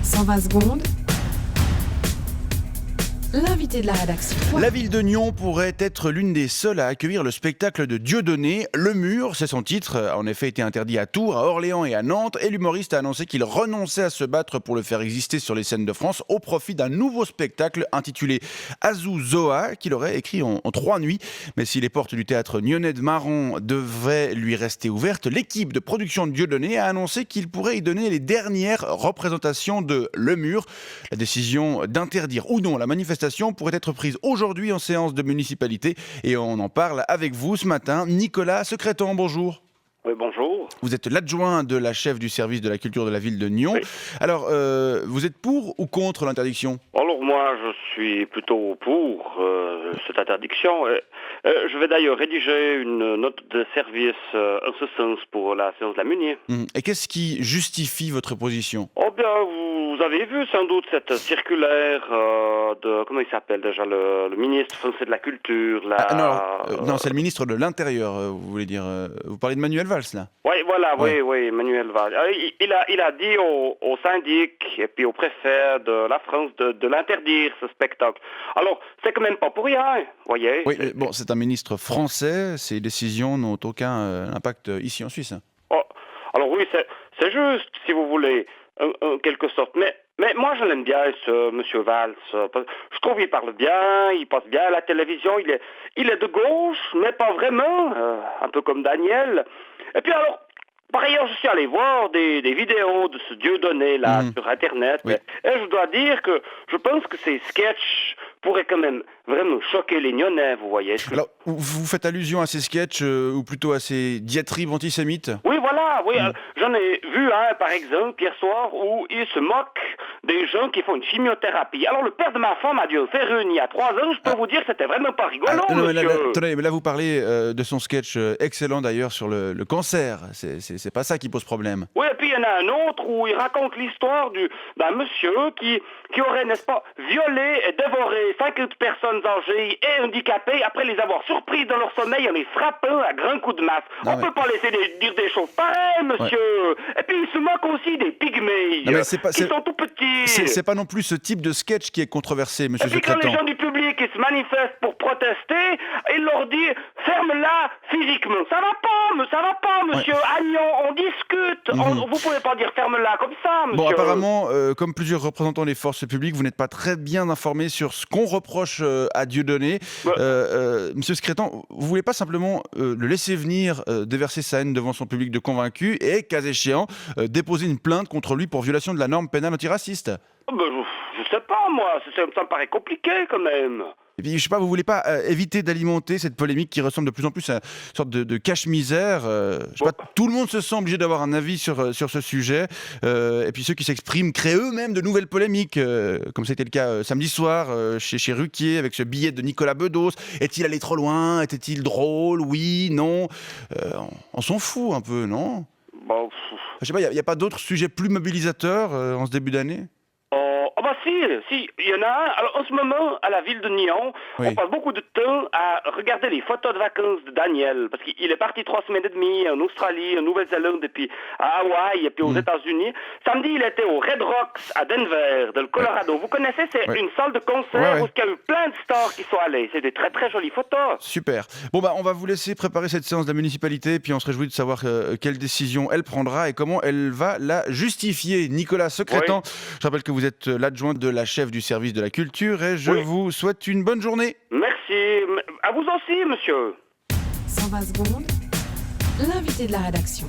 120 secondes. L'invité de la rédaction. La ville de Nyon pourrait être l'une des seules à accueillir le spectacle de Dieudonné. Le Mur, c'est son titre, a en effet été interdit à Tours, à Orléans et à Nantes. Et l'humoriste a annoncé qu'il renonçait à se battre pour le faire exister sur les scènes de France au profit d'un nouveau spectacle intitulé Azuzoa, qu'il aurait écrit en 3 nuits. Mais si les portes du théâtre nyonnais de Marron devaient lui rester ouvertes, l'équipe de production de Dieudonné a annoncé qu'il pourrait y donner les dernières représentations de Le Mur. La décision d'interdire ou non la manifestation pourrait être prise aujourd'hui en séance de municipalité et on en parle avec vous ce matin. Nicolas Secrétan, bonjour. Oui, bonjour. Vous êtes l'adjoint de la chef du service de la culture de la ville de Nyon. Oui. Alors, vous êtes pour ou contre l'interdiction ? Alors moi, je suis plutôt pour cette interdiction. Je vais d'ailleurs rédiger une note de service en ce sens pour la séance de la Munier. Et qu'est-ce qui justifie votre position ? Oh bien, vous avez vu sans doute cette circulaire de... Comment il s'appelle déjà le ministre français de la Culture Non, c'est le ministre de l'Intérieur, vous voulez dire. Vous parlez de Manuel Valls, là ? Oui, voilà, Ouais. oui, Manuel Valls. Il a dit au syndic et puis au préfet de la France de l'interdire, ce spectacle. Alors, c'est quand même pas pour rien, vous voyez. Oui, mais bon, c'est un ministre français, ces décisions n'ont aucun impact ici en Suisse. Oh, alors oui, c'est juste, si vous voulez, en quelque sorte. Mais moi, je l'aime bien, ce monsieur Valls. Je trouve qu'il parle bien, il passe bien à la télévision. Il est de gauche, mais pas vraiment, un peu comme Daniel. Et puis alors, par ailleurs, je suis allé voir des vidéos de ce Dieudonné là sur Internet. Oui. Et je dois dire que je pense que ces sketchs pourraient quand même vraiment choquer les Nyonnais, vous voyez. Alors, vous faites allusion à ces sketchs, ou plutôt à ces diatribes antisémites ? Oui, voilà, oui. J'en ai vu un, par exemple, hier soir, où il se moque des gens qui font une chimiothérapie. Alors, le père de ma femme a dû en faire une il y a 3 ans. Je peux vous dire que c'était vraiment pas rigolo, non, mais monsieur. attendez, mais là, vous parlez de son sketch excellent, d'ailleurs, sur le cancer. C'est pas ça qui pose problème. Oui, et puis il y en a un autre où il raconte l'histoire d'un monsieur qui aurait, n'est-ce pas, violé et dévoré 50 personnes âgées et handicapées après les avoir surprises dans leur sommeil en les frappant à grands coups de masse. Non, On mais- peut pas laisser dire des choses pareilles, monsieur. Et puis il se moque aussi des pygmées, Non, mais c'est pas- qui c'est- sont tout petits. C'est pas non plus ce type de sketch qui est controversé, monsieur Et puis quand les Secrétan. gens du public ils se manifestent pour protester, il leur dit ferme-la physiquement. Ça va pas, monsieur. À Nyon, on discute. Vous pouvez pas dire ferme-la comme ça, monsieur. Bon, apparemment, comme plusieurs représentants des forces publiques, vous n'êtes pas très bien informé sur ce qu'on reproche à Dieudonné. Ouais. Monsieur Secrétan, vous voulez pas simplement le laisser venir déverser sa haine devant son public de convaincus et, cas échéant, déposer une plainte contre lui pour violation de la norme pénale antiraciste ? Ben, je sais pas, moi. Ça me paraît compliqué, quand même. Et puis, je sais pas, vous voulez pas éviter d'alimenter cette polémique qui ressemble de plus en plus à une sorte de cache-misère. Je sais pas, tout le monde se sent obligé d'avoir un avis sur ce sujet. Et puis ceux qui s'expriment créent eux-mêmes de nouvelles polémiques, comme c'était le cas samedi soir chez Ruquier avec ce billet de Nicolas Bedos. Est-il allé trop loin ? Était-il drôle ? Oui, non. On s'en fout un peu, non ? Bon, Je sais pas, il y a pas d'autres sujets plus mobilisateurs en ce début d'année ? oh bah si, il y en a un. Alors en ce moment, à la ville de Nyon, Oui. on passe beaucoup de temps à regarder les photos de vacances de Daniel, parce qu'il est parti 3 semaines et demie en Australie, en Nouvelle-Zélande, et puis à Hawaï, et puis aux États-Unis. Samedi, il était au Red Rocks à Denver, dans le Colorado. Vous connaissez, c'est une salle de concert où il y a eu plein de stars qui sont allés. C'est des très très jolies photos. Super. Bon, on va vous laisser préparer cette séance de la municipalité, puis on se réjouit de savoir quelle décision elle prendra et comment elle va la justifier. Nicolas Secrétan, je rappelle que vous êtes l'adjoint de la chef du service de la culture et je vous souhaite une bonne journée. Merci. À vous aussi, monsieur. 120 secondes. L'invité de la rédaction.